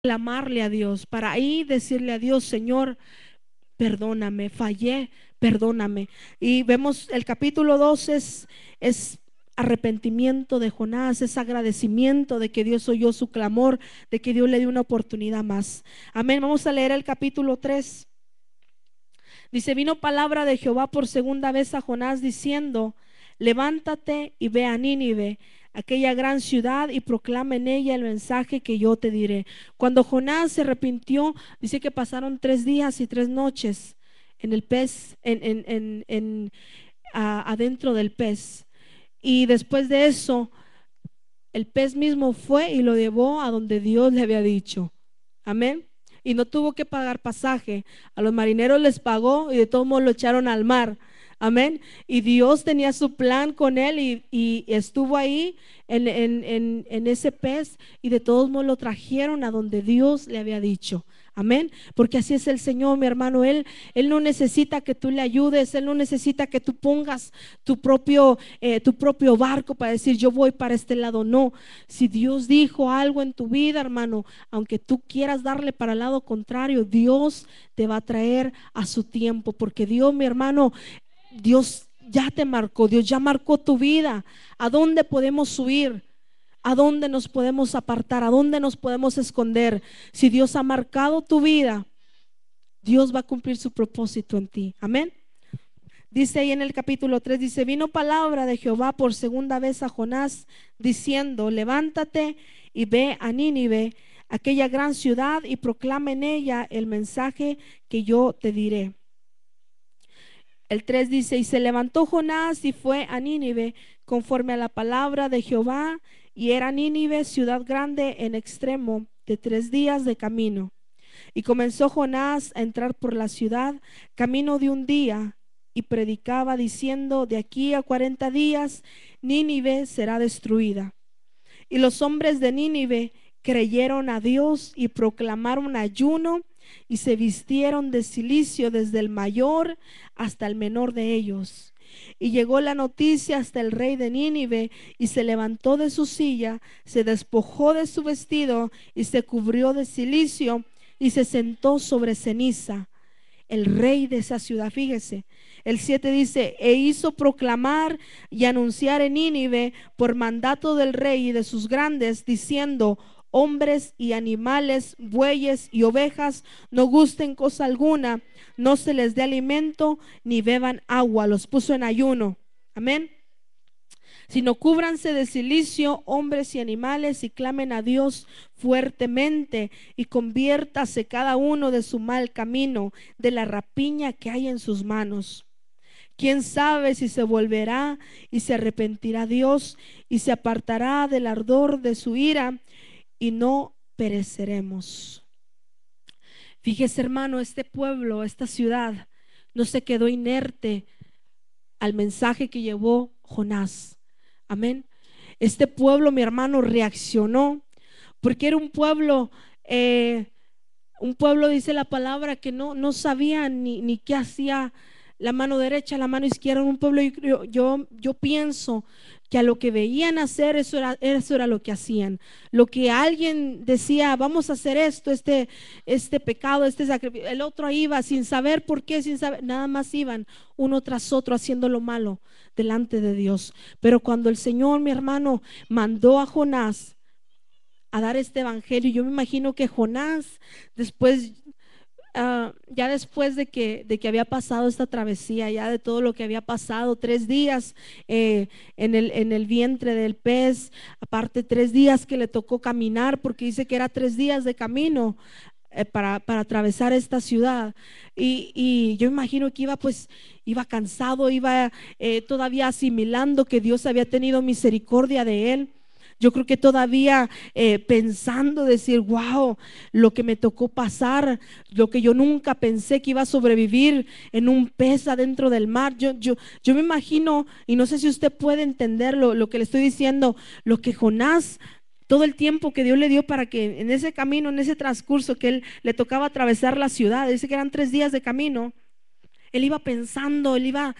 clamarle a Dios, para ahí decirle a Dios: Señor, perdóname, fallé, perdóname. Y vemos el capítulo 2 es arrepentimiento de Jonás, es agradecimiento de que Dios oyó su clamor, de que Dios le dio una oportunidad más. Amén. Vamos a leer el capítulo 3. Dice: vino palabra de Jehová por segunda vez a Jonás diciendo: levántate y ve a Nínive, aquella gran ciudad, y proclama en ella el mensaje que yo te diré. Cuando Jonás se arrepintió, dice que pasaron 3 días y 3 noches en el pez, adentro del pez. Y después de eso, el pez mismo fue y lo llevó a donde Dios le había dicho. Amén. Y no tuvo que pagar pasaje. A los marineros les pagó y de todos modos lo echaron al mar. Amén. Y Dios tenía su plan con él y estuvo ahí en ese pez, y de todos modos lo trajeron a donde Dios le había dicho. Amén. Porque así es el Señor, mi hermano. Él no necesita que tú le ayudes. Él no necesita que tú pongas tu propio barco para decir: yo voy para este lado. No. Si Dios dijo algo en tu vida, hermano, aunque tú quieras darle para el lado contrario, Dios te va a traer a su tiempo. Porque Dios, mi hermano, Dios ya te marcó. Dios ya marcó tu vida. ¿A dónde podemos huir? ¿A dónde nos podemos apartar? ¿A dónde nos podemos esconder? Si Dios ha marcado tu vida, Dios va a cumplir su propósito en ti. Amén. Dice ahí en el capítulo 3, dice: vino palabra de Jehová por segunda vez a Jonás diciendo: levántate y ve a Nínive, aquella gran ciudad, y proclama en ella el mensaje que yo te diré. El 3 dice: y se levantó Jonás y fue a Nínive conforme a la palabra de Jehová, y era Nínive ciudad grande en extremo, de 3 días de camino. Y comenzó Jonás a entrar por la ciudad, camino de un día, y predicaba diciendo: de aquí a 40 días Nínive será destruida. Y los hombres de Nínive creyeron a Dios y proclamaron ayuno, y se vistieron de cilicio desde el mayor hasta el menor de ellos. Y llegó la noticia hasta el rey de Nínive, y se levantó de su silla, se despojó de su vestido y se cubrió de cilicio y se sentó sobre ceniza. El rey de esa ciudad, fíjese, el 7 dice: e hizo proclamar y anunciar en Nínive por mandato del rey y de sus grandes, diciendo: hombres y animales, bueyes y ovejas, no gusten cosa alguna, no se les dé alimento ni beban agua. Los puso en ayuno. Amén. Sino cúbranse de cilicio hombres y animales, y clamen a Dios fuertemente, y conviértase cada uno de su mal camino, de la rapiña que hay en sus manos. Quién sabe si se volverá y se arrepentirá Dios y se apartará del ardor de su ira, y no pereceremos. Fíjese, hermano, este pueblo, esta ciudad, no se quedó inerte al mensaje que llevó Jonás. Amén. Este pueblo, mi hermano, reaccionó, porque era un pueblo, dice la palabra, que no sabía ni qué hacía la mano derecha, la mano izquierda. Un pueblo, yo pienso que a lo que veían hacer, eso era lo que hacían. Lo que alguien decía: vamos a hacer esto, este pecado, este sacrificio, el otro iba sin saber por qué, sin saber, nada más iban uno tras otro haciendo lo malo delante de Dios. Pero cuando el Señor, mi hermano, mandó a Jonás a dar este evangelio, yo me imagino que Jonás después, ya después de que había pasado esta travesía, ya de todo lo que había pasado, 3 días en el vientre del pez, aparte 3 días que le tocó caminar, porque dice que era 3 días de camino para atravesar esta ciudad. Y yo imagino que iba cansado, iba todavía asimilando que Dios había tenido misericordia de él. Yo creo que todavía pensando, decir: wow, lo que me tocó pasar, lo que yo nunca pensé que iba a sobrevivir en un pez adentro del mar. Yo me imagino, y no sé si usted puede entender lo que le estoy diciendo, lo que Jonás, todo el tiempo que Dios le dio para que en ese camino, en ese transcurso que él le tocaba atravesar la ciudad, dice que eran 3 días de camino, él iba pensando, él iba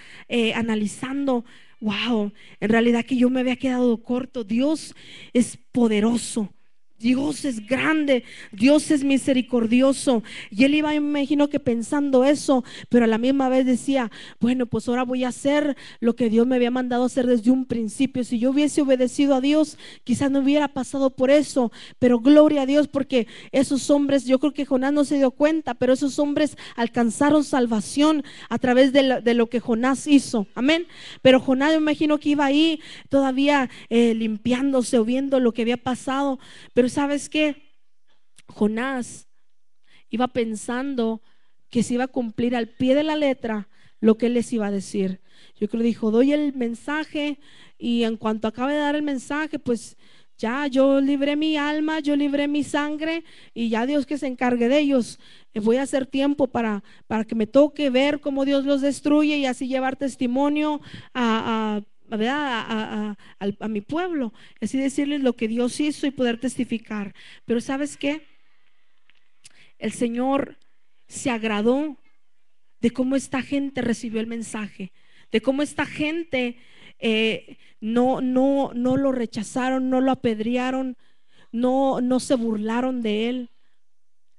analizando: wow, en realidad que yo me había quedado corto. Dios es poderoso. Dios es grande, Dios es misericordioso. Y él iba, me imagino que pensando eso, pero a la misma vez decía, bueno, pues ahora voy a hacer lo que Dios me había mandado hacer desde un principio. Si yo hubiese obedecido a Dios, quizás no hubiera pasado por eso, pero gloria a Dios, porque esos hombres, yo creo que Jonás no se dio cuenta, pero esos hombres alcanzaron salvación a través de lo que Jonás hizo. Amén. Pero Jonás, me imagino que iba ahí todavía limpiándose o viendo lo que había pasado. Pero ¿sabes qué? Jonás iba pensando que se iba a cumplir al pie de la letra lo que él les iba a decir. Yo creo que dijo, doy el mensaje y en cuanto acabe de dar el mensaje, pues ya yo libré mi alma, yo libré mi sangre y ya Dios que se encargue de ellos. Voy a hacer tiempo para que me toque ver cómo Dios los destruye y así llevar testimonio a mi pueblo, así decirles lo que Dios hizo y poder testificar. Pero ¿sabes qué? El Señor se agradó de cómo esta gente recibió el mensaje, de cómo esta gente no lo rechazaron, no lo apedrearon, no se burlaron de él.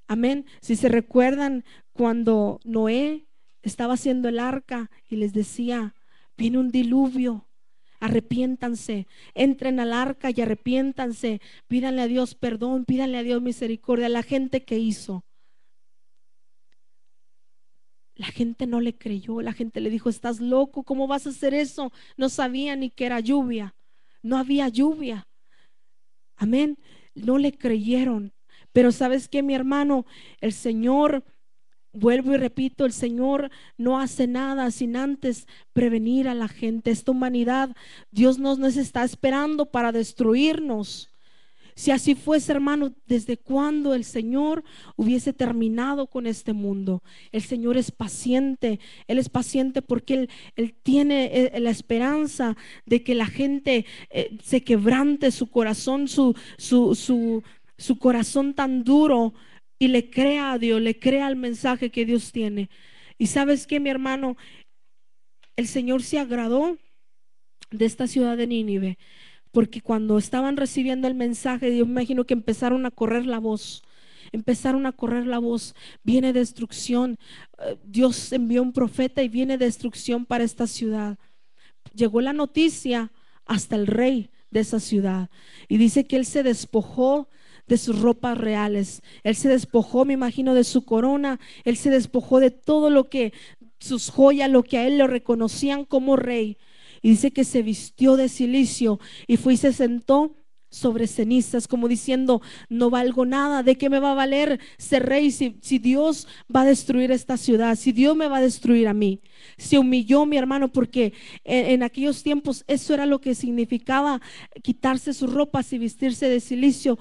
Amén. Si se recuerdan cuando Noé estaba haciendo el arca y les decía, viene un diluvio, arrepiéntanse, entren al arca y arrepiéntanse, pídanle a Dios perdón, pídanle a Dios misericordia. A la gente que hizo, la gente no le creyó, la gente le dijo, estás loco, ¿cómo vas a hacer eso? No sabía ni que era lluvia, no había lluvia. Amén. No le creyeron. Pero ¿sabes qué, mi hermano? El Señor, vuelvo y repito, el Señor no hace nada sin antes prevenir a la gente. Esta humanidad, Dios no nos está esperando para destruirnos. Si así fuese, hermano, ¿desde cuándo el Señor hubiese terminado con este mundo? El Señor es paciente. Él es paciente porque Él tiene la esperanza de que la gente se quebrante su corazón, su corazón tan duro, y le crea a Dios, le crea el mensaje que Dios tiene. Y ¿sabes qué, mi hermano? El Señor se agradó de esta ciudad de Nínive, porque cuando estaban recibiendo el mensaje, yo me imagino que empezaron a correr la voz. Empezaron a correr la voz, viene destrucción. Dios envió un profeta y viene destrucción para esta ciudad. Llegó la noticia hasta el rey de esa ciudad y dice que él se despojó de sus ropas reales. Él se despojó, me imagino, de su corona. Él se despojó de todo lo que, sus joyas, lo que a él lo reconocían como rey. Y dice que se vistió de cilicio y fue y se sentó sobre cenizas, como diciendo, no valgo nada, ¿de qué me va a valer ser rey si Dios va a destruir esta ciudad, si Dios me va a destruir a mí? Se humilló, mi hermano, porque en aquellos tiempos eso era lo que significaba quitarse sus ropas y vestirse de cilicio,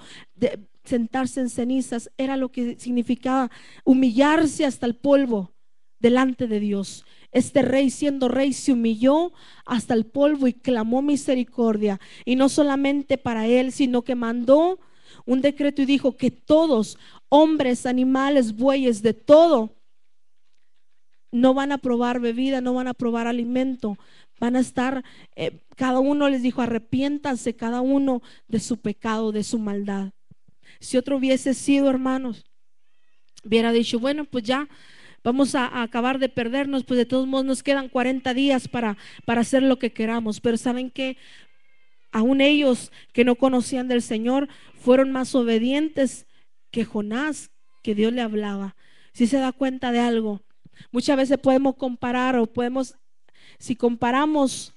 sentarse en cenizas, era lo que significaba humillarse hasta el polvo delante de Dios. Este rey, siendo rey, se humilló hasta el polvo y clamó misericordia, y no solamente para él, sino que mandó un decreto y dijo que todos, hombres, animales, bueyes, de todo, no van a probar bebida, no van a probar alimento, van a estar, cada uno les dijo, arrepiéntanse cada uno de su pecado, de su maldad. Si otro hubiese sido, hermanos, hubiera dicho, bueno, pues ya vamos a acabar de perdernos, pues de todos modos nos quedan 40 días para hacer lo que queramos. Pero ¿saben qué? Aún ellos que no conocían del Señor fueron más obedientes que Jonás, que Dios le hablaba. Si se da cuenta de algo, muchas veces podemos comparar o podemos, si comparamos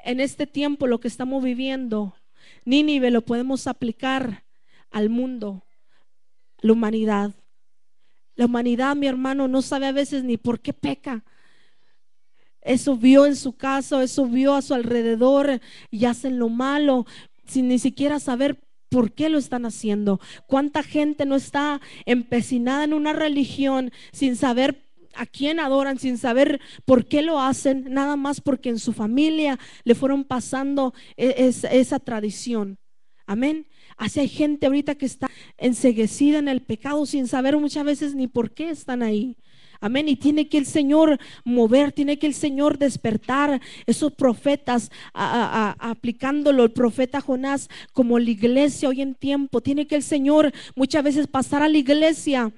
en este tiempo lo que estamos viviendo, Nínive lo podemos aplicar al mundo, la humanidad. La humanidad, mi hermano, no sabe a veces ni por qué peca. Eso vio en su casa, eso vio a su alrededor y hacen lo malo sin ni siquiera saber por qué lo están haciendo. ¿Cuánta gente no está empecinada en una religión sin saber a quién adoran, sin saber por qué lo hacen, nada más porque en su familia le fueron pasando esa tradición? Amén. Así hay gente ahorita que está enceguecida en el pecado sin saber muchas veces ni por qué están ahí. Amén. Y tiene que el Señor mover, tiene que el Señor despertar esos profetas, aplicándolo el profeta Jonás como la iglesia hoy en tiempo. Tiene que el Señor muchas veces pasar a la iglesia,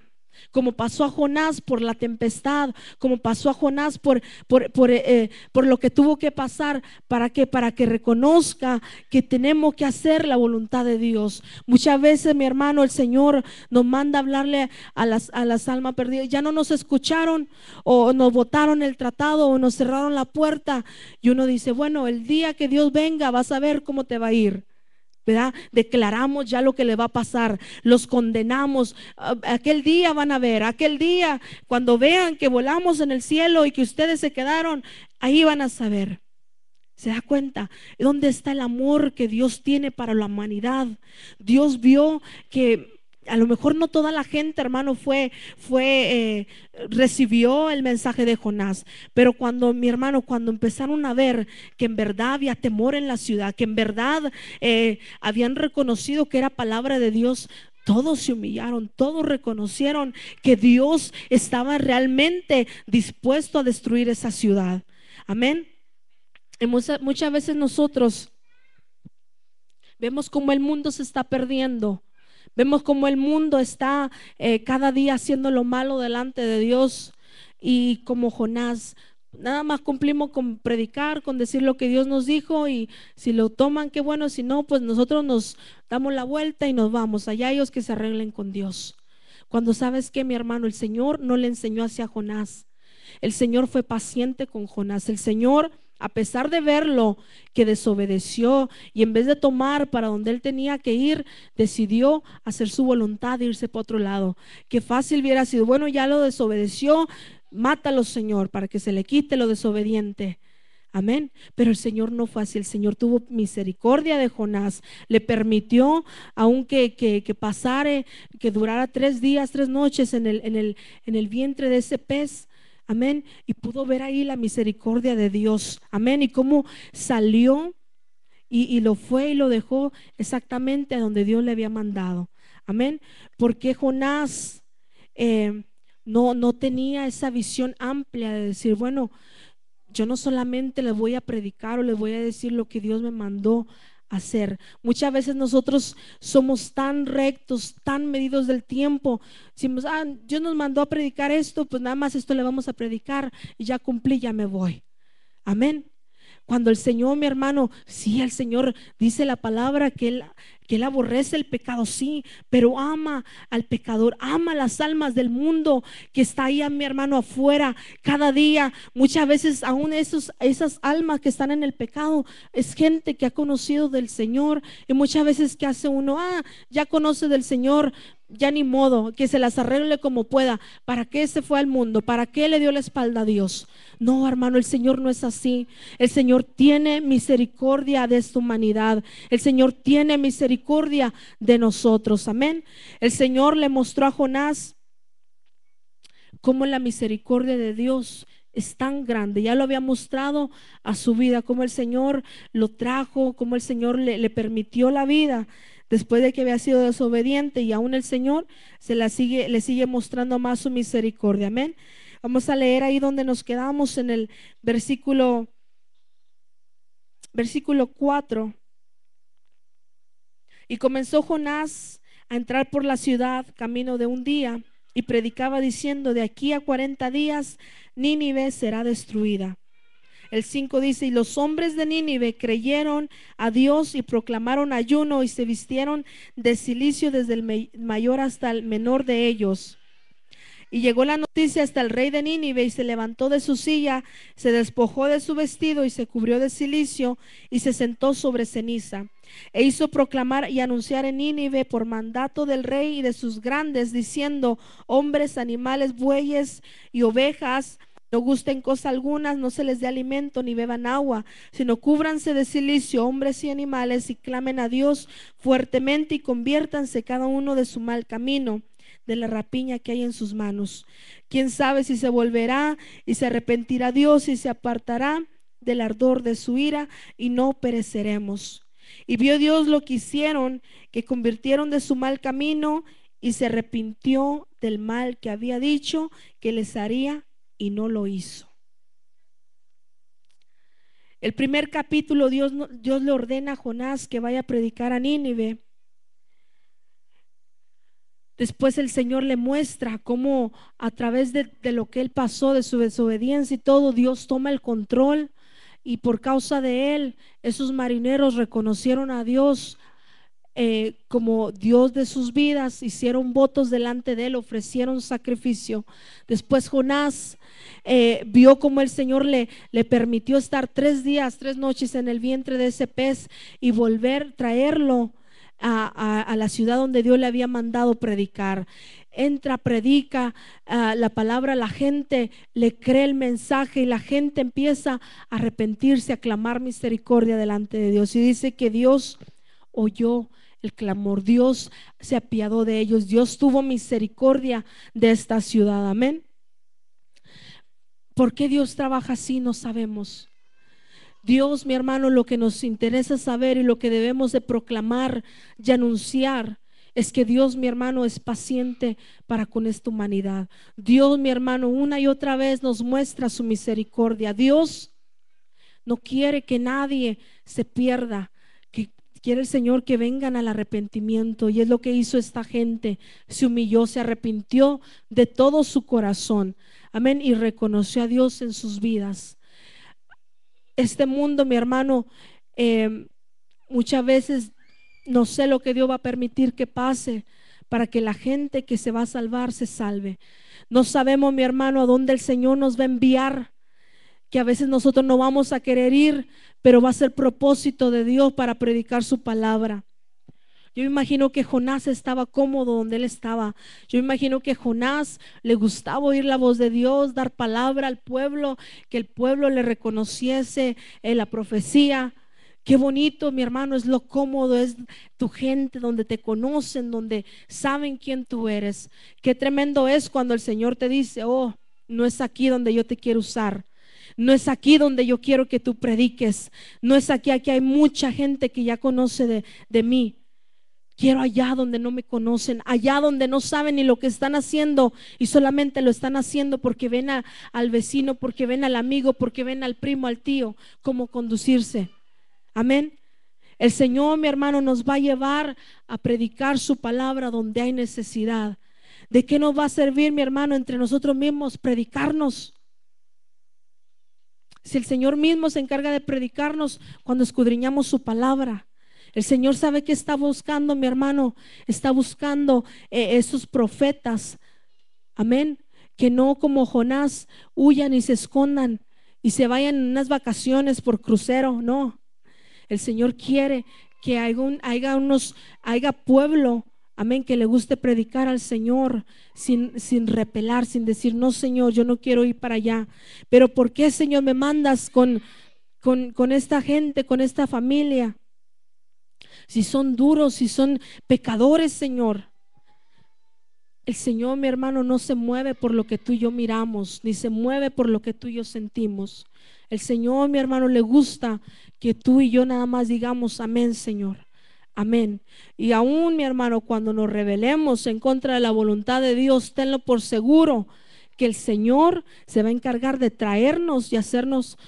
como pasó a Jonás por la tempestad, como pasó a Jonás por lo que tuvo que pasar, para que reconozca que tenemos que hacer la voluntad de Dios. Muchas veces, mi hermano, el Señor nos manda a hablarle a las almas perdidas. Ya no nos escucharon, o nos botaron el tratado, o nos cerraron la puerta, y uno dice, bueno, el día que Dios venga vas a ver cómo te va a ir, ¿verdad? Declaramos ya lo que le va a pasar, los condenamos. Aquel día van a ver, aquel día cuando vean que volamos en el cielo y que ustedes se quedaron, ahí van a saber. ¿Se da cuenta? ¿Dónde está el amor que Dios tiene para la humanidad? Dios vio que a lo mejor no toda la gente, hermano, recibió el mensaje de Jonás, pero cuando, mi hermano, cuando empezaron a ver que en verdad había temor en la ciudad, que en verdad habían reconocido que era palabra de Dios, todos se humillaron, todos reconocieron que Dios estaba realmente dispuesto a destruir esa ciudad. Amén. Y muchas veces nosotros vemos cómo el mundo se está perdiendo. Vemos cómo el mundo está cada día haciendo lo malo delante de Dios. Y como Jonás, nada más cumplimos con predicar, con decir lo que Dios nos dijo. Y si lo toman, qué bueno. Si no, pues nosotros nos damos la vuelta y nos vamos. Allá ellos que se arreglen con Dios. Cuando sabes que, mi hermano, el Señor no le enseñó hacia Jonás. El Señor fue paciente con Jonás. El Señor, a pesar de verlo que desobedeció y en vez de tomar para donde él tenía que ir, decidió hacer su voluntad e irse para otro lado. Qué fácil hubiera sido, bueno, ya lo desobedeció, mátalo, Señor, para que se le quite lo desobediente. Amén. Pero el Señor no fue así. El Señor tuvo misericordia de Jonás. Le permitió, aunque que pasara, que durara 3 días, 3 noches en el vientre de ese pez. Amén. Y pudo ver ahí la misericordia de Dios. Amén. Y cómo salió y lo fue y lo dejó exactamente a donde Dios le había mandado. Amén. Porque Jonás no tenía esa visión amplia de decir, bueno, yo no solamente les voy a predicar o les voy a decir lo que Dios me mandó hacer. Muchas veces nosotros somos tan rectos, tan medidos del tiempo. Decimos, Dios nos mandó a predicar esto, pues nada más esto le vamos a predicar y ya cumplí, ya me voy. Amén. Cuando el Señor, mi hermano, sí, el Señor dice la palabra que Él aborrece el pecado, sí, pero ama al pecador, ama las almas del mundo que está ahí, mi hermano, afuera, cada día. Muchas veces aún esas almas que están en el pecado es gente que ha conocido del Señor, y muchas veces que hace uno, ya conoce del Señor, ya ni modo, que se las arregle como pueda. ¿Para qué se fue al mundo? ¿Para qué le dio la espalda a Dios? No, hermano, el Señor no es así. El Señor tiene misericordia de esta humanidad. El Señor tiene misericordia de nosotros. Amén. El Señor le mostró a Jonás cómo la misericordia de Dios es tan grande. Ya lo había mostrado a su vida, cómo el Señor lo trajo, cómo el Señor le permitió la vida después de que había sido desobediente, y aún el Señor le sigue mostrando más su misericordia. Amén. Vamos a leer ahí donde nos quedamos, en el versículo 4. Y comenzó Jonás a entrar por la ciudad camino de un día, y predicaba diciendo, de aquí a 40 días Nínive será destruida. El 5 dice, y los hombres de Nínive creyeron a Dios y proclamaron ayuno y se vistieron de cilicio desde el mayor hasta el menor de ellos. Y llegó la noticia hasta el rey de Nínive, y se levantó de su silla, se despojó de su vestido y se cubrió de cilicio y se sentó sobre ceniza. E hizo proclamar y anunciar en Nínive por mandato del rey y de sus grandes, diciendo, hombres, animales, bueyes y ovejas, no gusten cosa alguna, no se les dé alimento ni beban agua, sino cúbranse de cilicio, hombres y animales, y clamen a Dios fuertemente y conviértanse cada uno de su mal camino, de la rapiña que hay en sus manos. Quién sabe si se volverá y se arrepentirá Dios y se apartará del ardor de su ira, y no pereceremos. Y vio Dios lo que hicieron, que convirtieron de su mal camino y se arrepintió del mal que había dicho que les haría y no lo hizo. El primer capítulo, Dios le ordena a Jonás que vaya a predicar a Nínive. Después el Señor le muestra cómo a través de lo que él pasó, de su desobediencia y todo, Dios toma el control, y por causa de él, esos marineros reconocieron a Dios como Dios de sus vidas, hicieron votos delante de él, ofrecieron sacrificio. Después Jonás vio como el Señor le permitió estar 3 días, 3 noches en el vientre de ese pez y traerlo a la ciudad donde Dios le había mandado predicar. Entra, predica la palabra, la gente le cree el mensaje y la gente empieza a arrepentirse, a clamar misericordia delante de Dios. Y dice que Dios oyó el clamor, Dios se apiadó de ellos, Dios tuvo misericordia de esta ciudad. Amén. ¿Por qué Dios trabaja así? No sabemos. Dios, mi hermano, lo que nos interesa saber y lo que debemos de proclamar y anunciar es que Dios, mi hermano, es paciente para con esta humanidad. Dios, mi hermano, una y otra vez nos muestra su misericordia. Dios no quiere que nadie se pierda, que quiere el Señor que vengan al arrepentimiento, y es lo que hizo esta gente. Se humilló, se arrepintió de todo su corazón. Amén. Y reconoció a Dios en sus vidas. Este mundo, mi hermano, muchas veces no sé lo que Dios va a permitir que pase para que la gente que se va a salvar se salve. No sabemos, mi hermano, a dónde el Señor nos va a enviar, que a veces nosotros no vamos a querer ir, pero va a ser propósito de Dios para predicar su palabra. Yo me imagino que Jonás estaba cómodo donde él estaba. Yo me imagino que Jonás le gustaba oír la voz de Dios, dar palabra al pueblo, que el pueblo le reconociese en la profecía. Qué bonito, mi hermano, es lo cómodo, es tu gente donde te conocen, donde saben quién tú eres. Qué tremendo es cuando el Señor te dice: oh, no es aquí donde yo te quiero usar. No es aquí donde yo quiero que tú prediques. No es aquí, aquí hay mucha gente que ya conoce de mí. Quiero allá donde no me conocen, allá donde no saben ni lo que están haciendo y solamente lo están haciendo porque ven al vecino, porque ven al amigo, porque ven al primo, al tío, cómo conducirse. Amén. El Señor, mi hermano, nos va a llevar a predicar su palabra donde hay necesidad. ¿De qué nos va a servir, mi hermano, entre nosotros mismos predicarnos? Si el Señor mismo se encarga de predicarnos cuando escudriñamos su palabra. El Señor sabe que está buscando, mi hermano. Está buscando esos profetas, amén, que no como Jonás huyan y se escondan y se vayan en unas vacaciones por crucero. No, el Señor quiere que haya pueblo, amén, que le guste predicar al Señor sin repelar, sin decir: no, Señor, yo no quiero ir para allá. Pero ¿por qué, Señor, me mandas con esta gente, con esta familia? Si son duros, si son pecadores, Señor. El Señor, mi hermano, no se mueve por lo que tú y yo miramos, ni se mueve por lo que tú y yo sentimos. El Señor, mi hermano, le gusta que tú y yo nada más digamos: amén, Señor, amén. Y aún, mi hermano, cuando nos rebelemos en contra de la voluntad de Dios, tenlo por seguro que el Señor se va a encargar de traernos y hacernos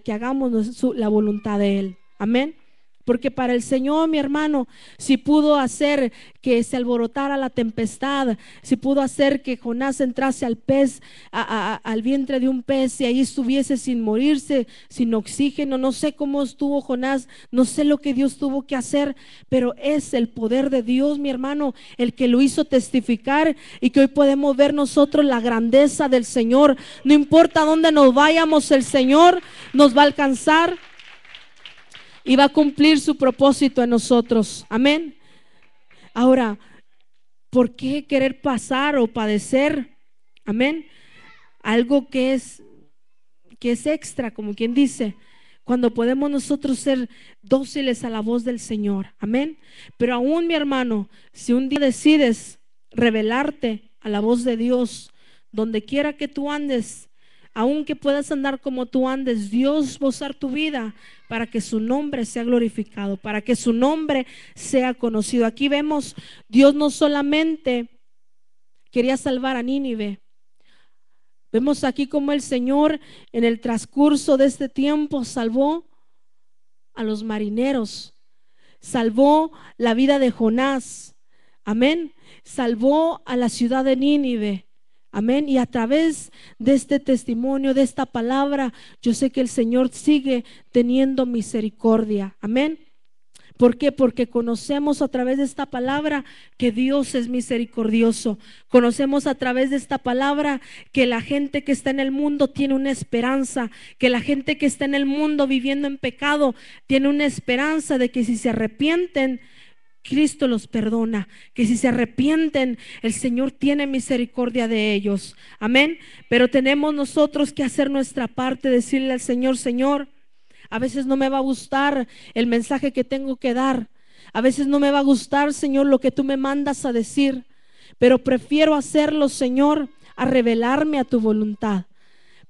que hagamos la voluntad de Él. Amén. Porque para el Señor, mi hermano, si pudo hacer que se alborotara la tempestad, si pudo hacer que Jonás entrase al pez, al vientre de un pez, y ahí estuviese sin morirse, sin oxígeno, no sé cómo estuvo Jonás, no sé lo que Dios tuvo que hacer, pero es el poder de Dios, mi hermano, el que lo hizo testificar, y que hoy podemos ver nosotros la grandeza del Señor. No importa dónde nos vayamos, el Señor nos va a alcanzar y va a cumplir su propósito en nosotros. Amén. Ahora, ¿por qué querer pasar o padecer? Amén. Algo que es extra, como quien dice, cuando podemos nosotros ser dóciles a la voz del Señor. Amén. Pero aún, mi hermano, si un día decides rebelarte a la voz de Dios, donde quiera que tú andes, aunque puedas andar como tú andes, Dios va a usar tu vida para que su nombre sea glorificado, para que su nombre sea conocido. Aquí vemos, Dios no solamente quería salvar a Nínive. Vemos aquí como el Señor en el transcurso de este tiempo salvó a los marineros, salvó la vida de Jonás, amén, salvó a la ciudad de Nínive, amén. Y a través de este testimonio, de esta palabra, yo sé que el Señor sigue teniendo misericordia, amén. ¿Por qué? Porque conocemos a través de esta palabra que Dios es misericordioso. Conocemos a través de esta palabra que la gente que está en el mundo tiene una esperanza, que la gente que está en el mundo viviendo en pecado tiene una esperanza de que si se arrepienten, Cristo los perdona, que si se arrepienten, el Señor tiene misericordia de ellos. Amén. Pero tenemos nosotros que hacer nuestra parte, decirle al Señor: Señor, a veces no me va a gustar el mensaje que tengo que dar. A veces no me va a gustar, Señor, lo que tú me mandas a decir. Pero prefiero hacerlo, Señor, a revelarme a tu voluntad.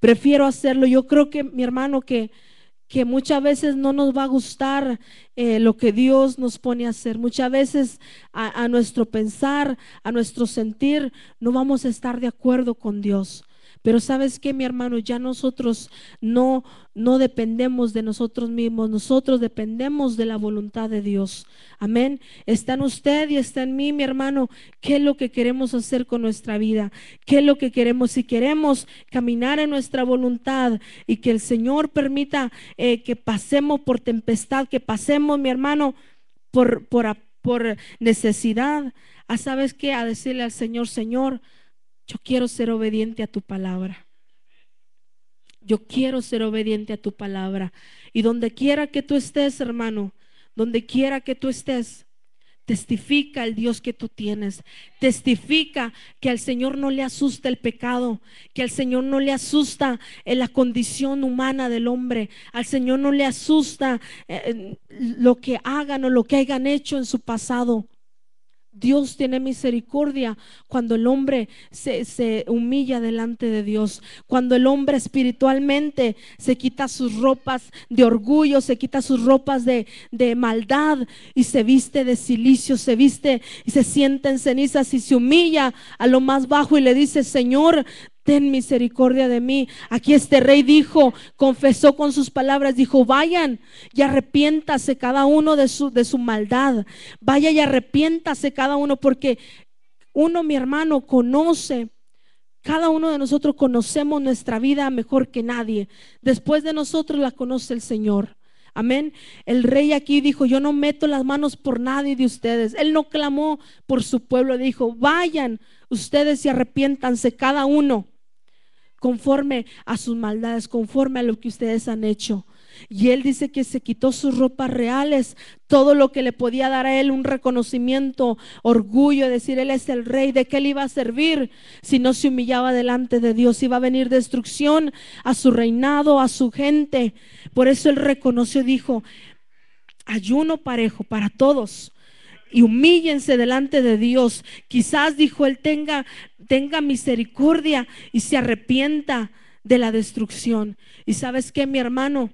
Prefiero hacerlo. Yo creo que, mi hermano, que muchas veces no nos va a gustar lo que Dios nos pone a hacer. Muchas veces a nuestro pensar, a nuestro sentir, no vamos a estar de acuerdo con Dios. Pero ¿sabes qué, mi hermano? Ya nosotros no dependemos de nosotros mismos, nosotros dependemos de la voluntad de Dios. Amén. Está en usted y está en mí, mi hermano. ¿Qué es lo que queremos hacer con nuestra vida? ¿Qué es lo que queremos? Si queremos caminar en nuestra voluntad y que el Señor permita que pasemos por tempestad, que pasemos, mi hermano, por necesidad, ¿sabes qué? A decirle al Señor: Señor, yo quiero ser obediente a tu palabra. Yo quiero ser obediente a tu palabra. Y donde quiera que tú estés, hermano, donde quiera que tú estés, testifica el Dios que tú tienes. Testifica que al Señor no le asusta el pecado, que al Señor no le asusta la condición humana del hombre. Al Señor no le asusta lo que hagan o lo que hayan hecho en su pasado. Dios tiene misericordia cuando el hombre se humilla delante de Dios, cuando el hombre espiritualmente se quita sus ropas de orgullo, se quita sus ropas de maldad y se viste de cilicio, se viste y se sienta en cenizas y se humilla a lo más bajo y le dice: Señor, ten misericordia de mí. Aquí este rey dijo, confesó con sus palabras, dijo: vayan y arrepiéntase cada uno de su maldad. Vaya y arrepiéntase cada uno, porque uno, mi hermano, conoce. Cada uno de nosotros conocemos nuestra vida mejor que nadie. Después de nosotros la conoce el Señor. Amén. El rey aquí dijo: yo no meto las manos por nadie de ustedes. Él no clamó por su pueblo, dijo: vayan ustedes y arrepiéntanse cada uno conforme a sus maldades, conforme a lo que ustedes han hecho. Y él dice que se quitó sus ropas reales, todo lo que le podía dar a él un reconocimiento, orgullo, decir: él es el rey. ¿De qué le iba a servir si no se humillaba delante de Dios? Iba a venir destrucción a su reinado, a su gente. Por eso él reconoció, dijo: ayuno parejo para todos y humíllense delante de Dios. Quizás, dijo él, tenga misericordia y se arrepienta de la destrucción. Y ¿sabes qué, mi hermano?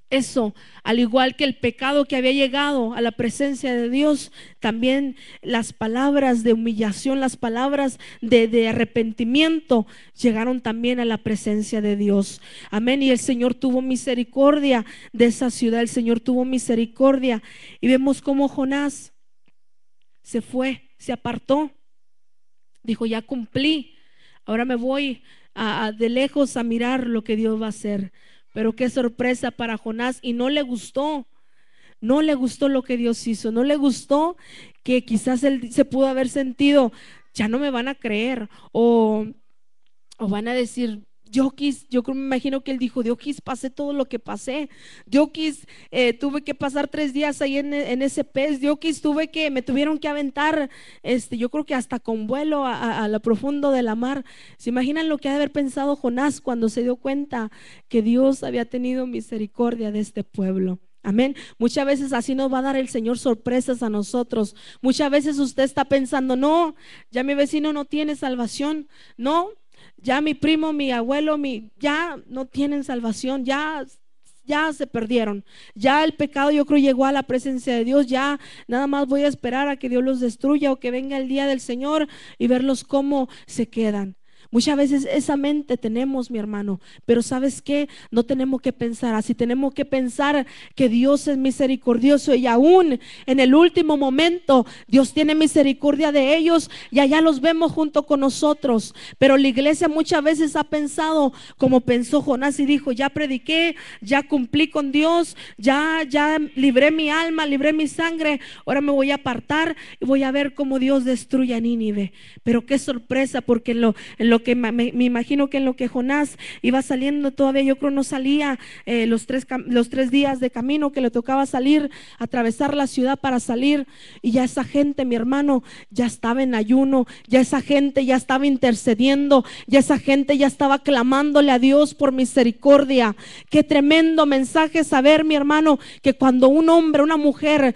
Eso, al igual que el pecado que había llegado a la presencia de Dios, también las palabras de humillación, las palabras de arrepentimiento llegaron también a la presencia de Dios. Amén. Y el Señor tuvo misericordia de esa ciudad, el Señor tuvo misericordia. Y vemos cómo Jonás se fue, se apartó. Dijo: ya cumplí, ahora me voy de lejos a mirar lo que Dios va a hacer. Pero qué sorpresa para Jonás, y no le gustó lo que Dios hizo, no le gustó que quizás él se pudo haber sentido: ya no me van a creer, o van a decir, yo me imagino que él dijo: yo pasé todo lo que pasé, tuve que pasar 3 días ahí en ese pez, me tuvieron que aventar, yo creo que hasta con vuelo a lo profundo de la mar. ¿Se imaginan lo que ha de haber pensado Jonás cuando se dio cuenta que Dios había tenido misericordia de este pueblo? Amén. Muchas veces así nos va a dar el Señor sorpresas a nosotros. Muchas veces usted está pensando: no, ya mi vecino no tiene salvación, no, Ya mi primo, mi abuelo, ya no tienen salvación, ya se perdieron. Ya el pecado yo creo llegó a la presencia de Dios. Ya nada más voy a esperar a que Dios los destruya o que venga el día del Señor y verlos cómo se quedan. Muchas veces esa mente tenemos, mi hermano, pero ¿sabes qué? No tenemos que pensar así, tenemos que pensar que Dios es misericordioso y aún en el último momento Dios tiene misericordia de ellos y allá los vemos junto con nosotros. Pero la iglesia muchas veces ha pensado como pensó Jonás y dijo: ya prediqué, ya cumplí con Dios, ya libré mi alma, libré mi sangre, ahora me voy a apartar y voy a ver cómo Dios destruye a Nínive. Pero qué sorpresa, porque en lo que me imagino que en lo que Jonás iba saliendo, todavía yo creo no salía los 3 días de camino que le tocaba salir, atravesar la ciudad para salir, y ya esa gente, mi hermano, ya estaba en ayuno, ya esa gente ya estaba intercediendo, ya esa gente ya estaba clamándole a Dios por misericordia. Qué tremendo mensaje saber, mi hermano, que cuando un hombre, una mujer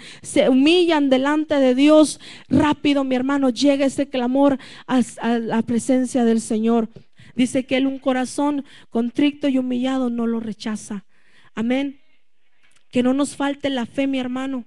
humillan delante de Dios, rápido, mi hermano, llega ese clamor a la presencia del Señor. Dice que Él, un corazón contrito y humillado, no lo rechaza. Amén. Que no nos falte la fe, mi hermano.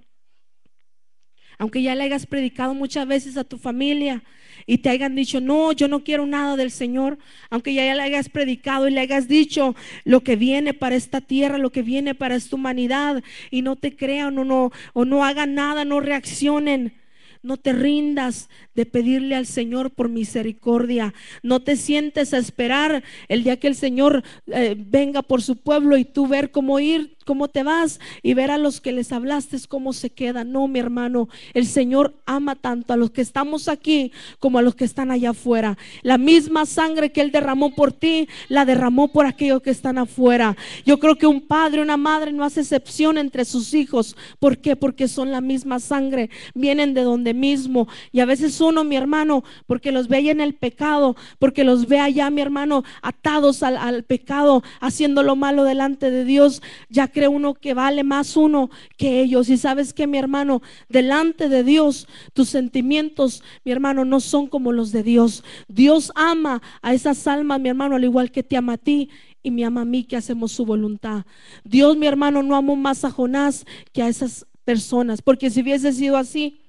Aunque ya le hayas predicado muchas veces a tu familia y te hayan dicho: no, yo no quiero nada del Señor. Aunque ya le hayas predicado y le hayas dicho lo que viene para esta tierra, lo que viene para esta humanidad, y no te crean o no hagan nada, no reaccionen. No te rindas de pedirle al Señor por misericordia. No te sientes a esperar el día que el Señor venga por su pueblo y tú ver cómo te vas, y ver a los que les hablaste cómo se quedan. No, mi hermano, el Señor ama tanto a los que estamos aquí como a los que están allá afuera. La misma sangre que Él derramó por ti, la derramó por aquellos que están afuera. Yo creo que un padre, una madre no hace excepción entre sus hijos. ¿Por qué? Porque son la misma sangre, vienen de donde mismo. Y a veces uno, mi hermano, porque los ve allá en el pecado, porque los ve allá, mi hermano, atados al pecado, haciendo lo malo delante de Dios, ya cree uno que vale más uno que ellos. Y sabes que, mi hermano, delante de Dios tus sentimientos, mi hermano, no son como los de Dios. Dios ama a esas almas, mi hermano, al igual que te ama a ti y me ama a mí, que hacemos su voluntad. Dios, mi hermano, no amó más a Jonás que a esas personas, porque si hubiese sido así,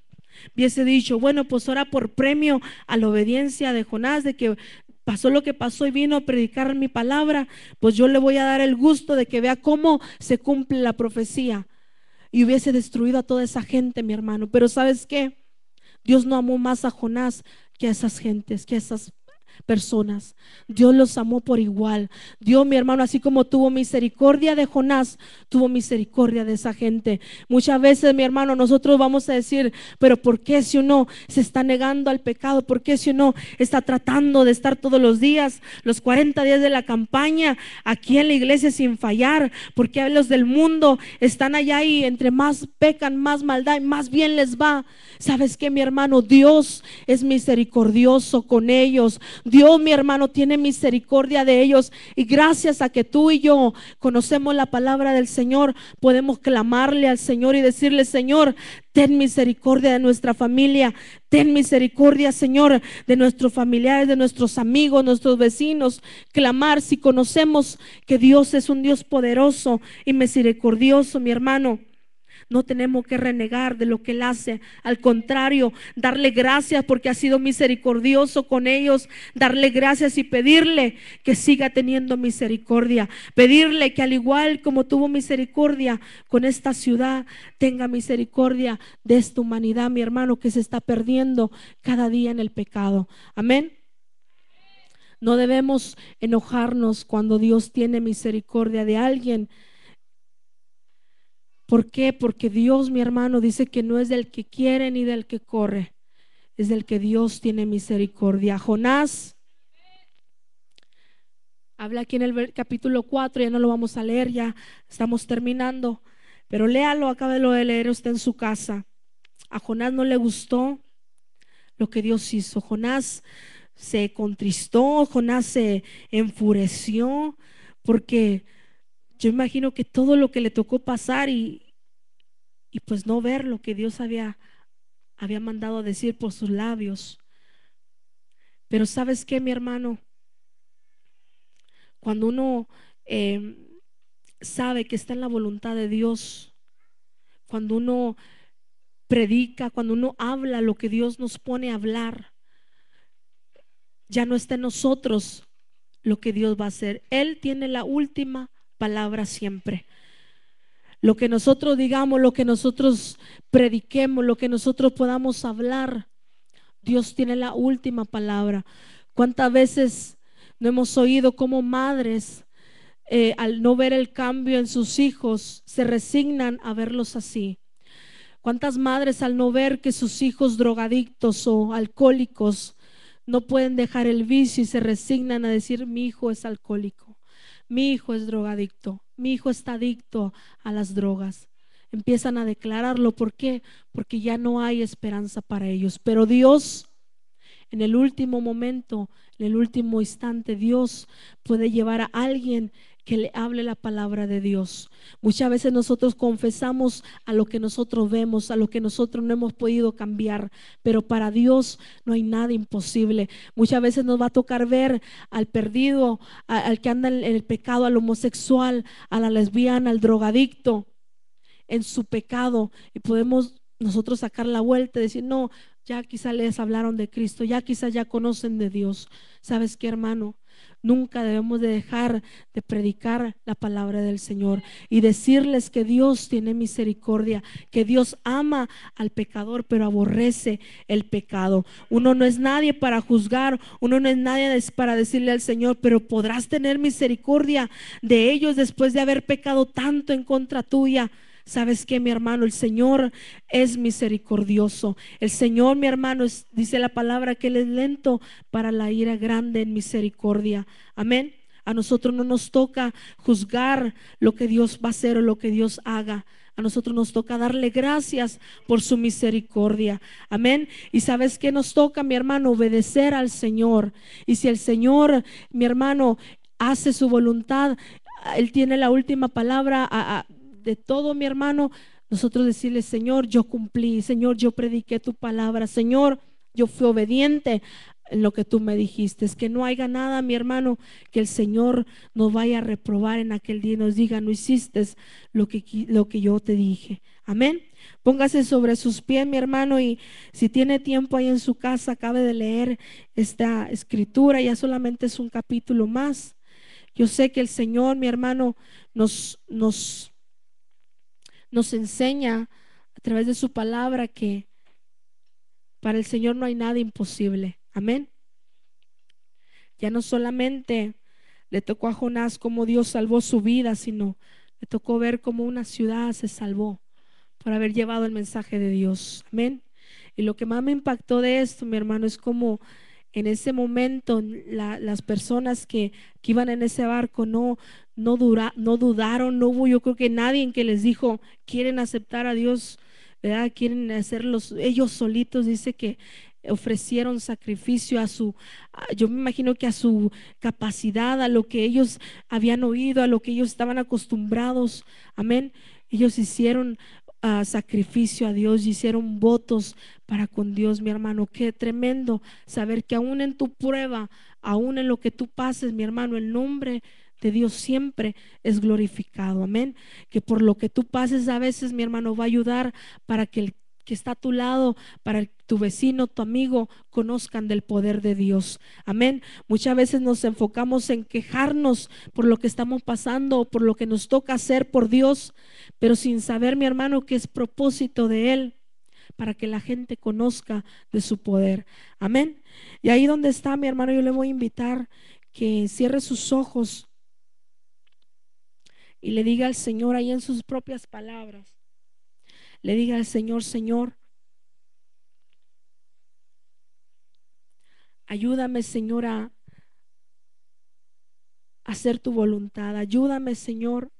hubiese dicho: bueno, pues ahora por premio a la obediencia de Jonás, de que pasó lo que pasó y vino a predicar mi palabra, pues yo le voy a dar el gusto de que vea cómo se cumple la profecía. Y hubiese destruido a toda esa gente, mi hermano. Pero ¿sabes qué? Dios no amó más a Jonás que a esas gentes, que a esas personas. Dios los amó por igual. Dios, mi hermano, así como tuvo misericordia de Jonás, tuvo misericordia de esa gente. Muchas veces, mi hermano, nosotros vamos a decir: pero ¿por qué si uno se está negando al pecado? ¿Por qué si uno está tratando de estar todos los días, los 40 días de la campaña, aquí en la iglesia sin fallar? ¿Por qué los del mundo están allá y entre más pecan, más maldad y más bien les va? ¿Sabes qué, mi hermano? Dios es misericordioso con ellos. Dios, mi hermano, tiene misericordia de ellos, y gracias a que tú y yo conocemos la palabra del Señor, podemos clamarle al Señor y decirle: Señor, ten misericordia de nuestra familia, ten misericordia, Señor, de nuestros familiares, de nuestros amigos, nuestros vecinos. Clamar si conocemos que Dios es un Dios poderoso y misericordioso, mi hermano. No tenemos que renegar de lo que Él hace. Al contrario, darle gracias porque ha sido misericordioso con ellos. Darle gracias y pedirle que siga teniendo misericordia. Pedirle que, al igual como tuvo misericordia con esta ciudad, tenga misericordia de esta humanidad, mi hermano, que se está perdiendo cada día en el pecado. Amén. No debemos enojarnos cuando Dios tiene misericordia de alguien. ¿Por qué? Porque Dios, mi hermano, dice que no es del que quiere ni del que corre, es del que Dios tiene misericordia. Jonás habla aquí en el capítulo 4, ya no lo vamos a leer, ya estamos terminando, pero léalo, acábelo de leer usted en su casa. A Jonás no le gustó lo que Dios hizo. Jonás se contristó, Jonás se enfureció, porque yo imagino que todo lo que le tocó pasar y pues no ver lo que Dios había mandado a decir por sus labios. Pero ¿sabes qué, mi hermano? Cuando uno eh, sabe que está en la voluntad de Dios, cuando uno predica, cuando uno habla lo que Dios nos pone a hablar, ya no está en nosotros lo que Dios va a hacer. Él tiene la última palabra siempre. Lo que nosotros digamos, lo que nosotros prediquemos, lo que nosotros podamos hablar, Dios tiene la última palabra. ¿Cuántas veces no hemos oído como madres, al no ver el cambio en sus hijos, se resignan a verlos así? ¿Cuántas madres al no ver que sus hijos drogadictos o alcohólicos no pueden dejar el vicio y se resignan a decir: mi hijo es alcohólico, mi hijo es drogadicto, mi hijo está adicto a las drogas? Empiezan a declararlo. ¿Por qué? Porque ya no hay esperanza para ellos. Pero Dios, en el último momento, en el último instante, Dios puede llevar a alguien que le hable la palabra de Dios. Muchas veces nosotros confesamos a lo que nosotros vemos, a lo que nosotros no hemos podido cambiar, pero para Dios no hay nada imposible. Muchas veces nos va a tocar ver al perdido, al que anda en el pecado, al homosexual, a la lesbiana, al drogadicto en su pecado, y podemos nosotros sacar la vuelta y decir: no, ya quizá les hablaron de Cristo, ya quizá ya conocen de Dios. ¿Sabes qué, hermano? Nunca debemos de dejar de predicar la palabra del Señor y decirles que Dios tiene misericordia, que Dios ama al pecador, pero aborrece el pecado. Uno no es nadie para juzgar, uno no es nadie para decirle al Señor: pero podrás tener misericordia de ellos después de haber pecado tanto en contra tuya. ¿Sabes qué, mi hermano? El Señor es misericordioso. El Señor, mi hermano, dice la palabra que Él es lento para la ira, grande en misericordia. Amén. A nosotros no nos toca juzgar lo que Dios va a hacer o lo que Dios haga. A nosotros nos toca darle gracias por su misericordia. Amén. Y ¿sabes qué nos toca, mi hermano? Obedecer al Señor. Y si el Señor, mi hermano, hace su voluntad, Él tiene la última palabra de todo, mi hermano. Nosotros decirle: Señor, yo cumplí, Señor, yo prediqué tu palabra, Señor, yo fui obediente en lo que tú me dijiste. Es que no haya nada, mi hermano, que el Señor nos vaya a reprobar en aquel día y nos diga: no hiciste lo que yo te dije. Amén. Póngase sobre sus pies, mi hermano, y si tiene tiempo ahí en su casa, acabe de leer esta escritura. Ya solamente es un capítulo más. Yo sé que el Señor, mi hermano, nos enseña a través de su palabra que para el Señor no hay nada imposible. Amén. Ya no solamente le tocó a Jonás cómo Dios salvó su vida, sino le tocó ver cómo una ciudad se salvó por haber llevado el mensaje de Dios. Amén. Y lo que más me impactó de esto, mi hermano, es como en ese momento las personas que iban en ese barco no dudaron. No hubo, yo creo que nadie en que les dijo: quieren aceptar a Dios, ¿verdad? Quieren hacerlos ellos solitos. Dice que ofrecieron sacrificio yo me imagino que a su capacidad, a lo que ellos habían oído, a lo que ellos estaban acostumbrados. Amén. Ellos hicieron sacrificio a Dios, hicieron votos para con Dios, mi hermano. Qué tremendo saber que aún en tu prueba, aún en lo que tú pases, mi hermano, el nombre de Dios siempre es glorificado. Amén. Que por lo que tú pases a veces, mi hermano, va a ayudar para que el que está a tu lado, para tu vecino, tu amigo, conozcan del poder de Dios. Amén. Muchas veces nos enfocamos en quejarnos por lo que estamos pasando o por lo que nos toca hacer por Dios, pero sin saber, mi hermano, que es propósito de Él para que la gente conozca de su poder. Amén. Y ahí donde está, mi hermano, yo le voy a invitar que cierre sus ojos y le diga al Señor ahí en sus propias palabras. Le diga al Señor: Señor, ayúdame, Señor, a hacer tu voluntad. Ayúdame, Señor,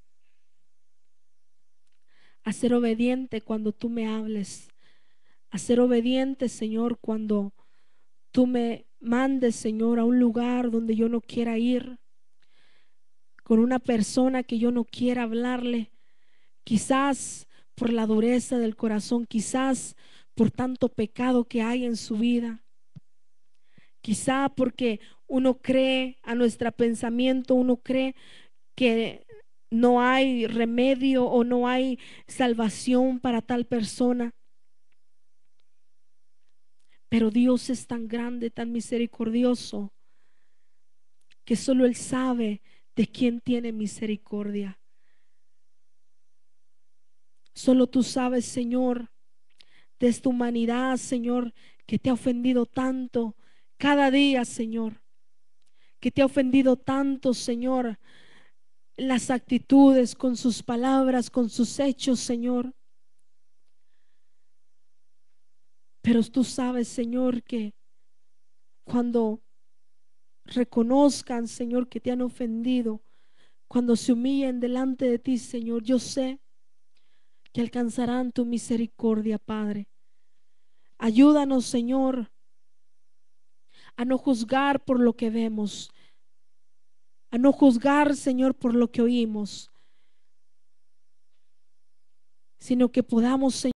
a ser obediente cuando tú me hables. A ser obediente, Señor, cuando tú me mandes, Señor, a un lugar donde yo no quiera ir, con una persona que yo no quiera hablarle, quizás por la dureza del corazón, quizás por tanto pecado que hay en su vida. Quizá porque uno cree a nuestro pensamiento, uno cree que no hay remedio o no hay salvación para tal persona. Pero Dios es tan grande, tan misericordioso, que solo Él sabe de quién tiene misericordia. Solo tú sabes, Señor, de esta humanidad, Señor, que te ha ofendido tanto cada día, Señor, que te ha ofendido tanto, Señor, las actitudes, con sus palabras, con sus hechos, Señor. Pero tú sabes, Señor, que cuando reconozcan, Señor, que te han ofendido, cuando se humillen delante de ti, Señor, yo sé que alcanzarán tu misericordia, Padre. Ayúdanos, Señor, a no juzgar por lo que vemos, a no juzgar, Señor, por lo que oímos, sino que podamos, Señor,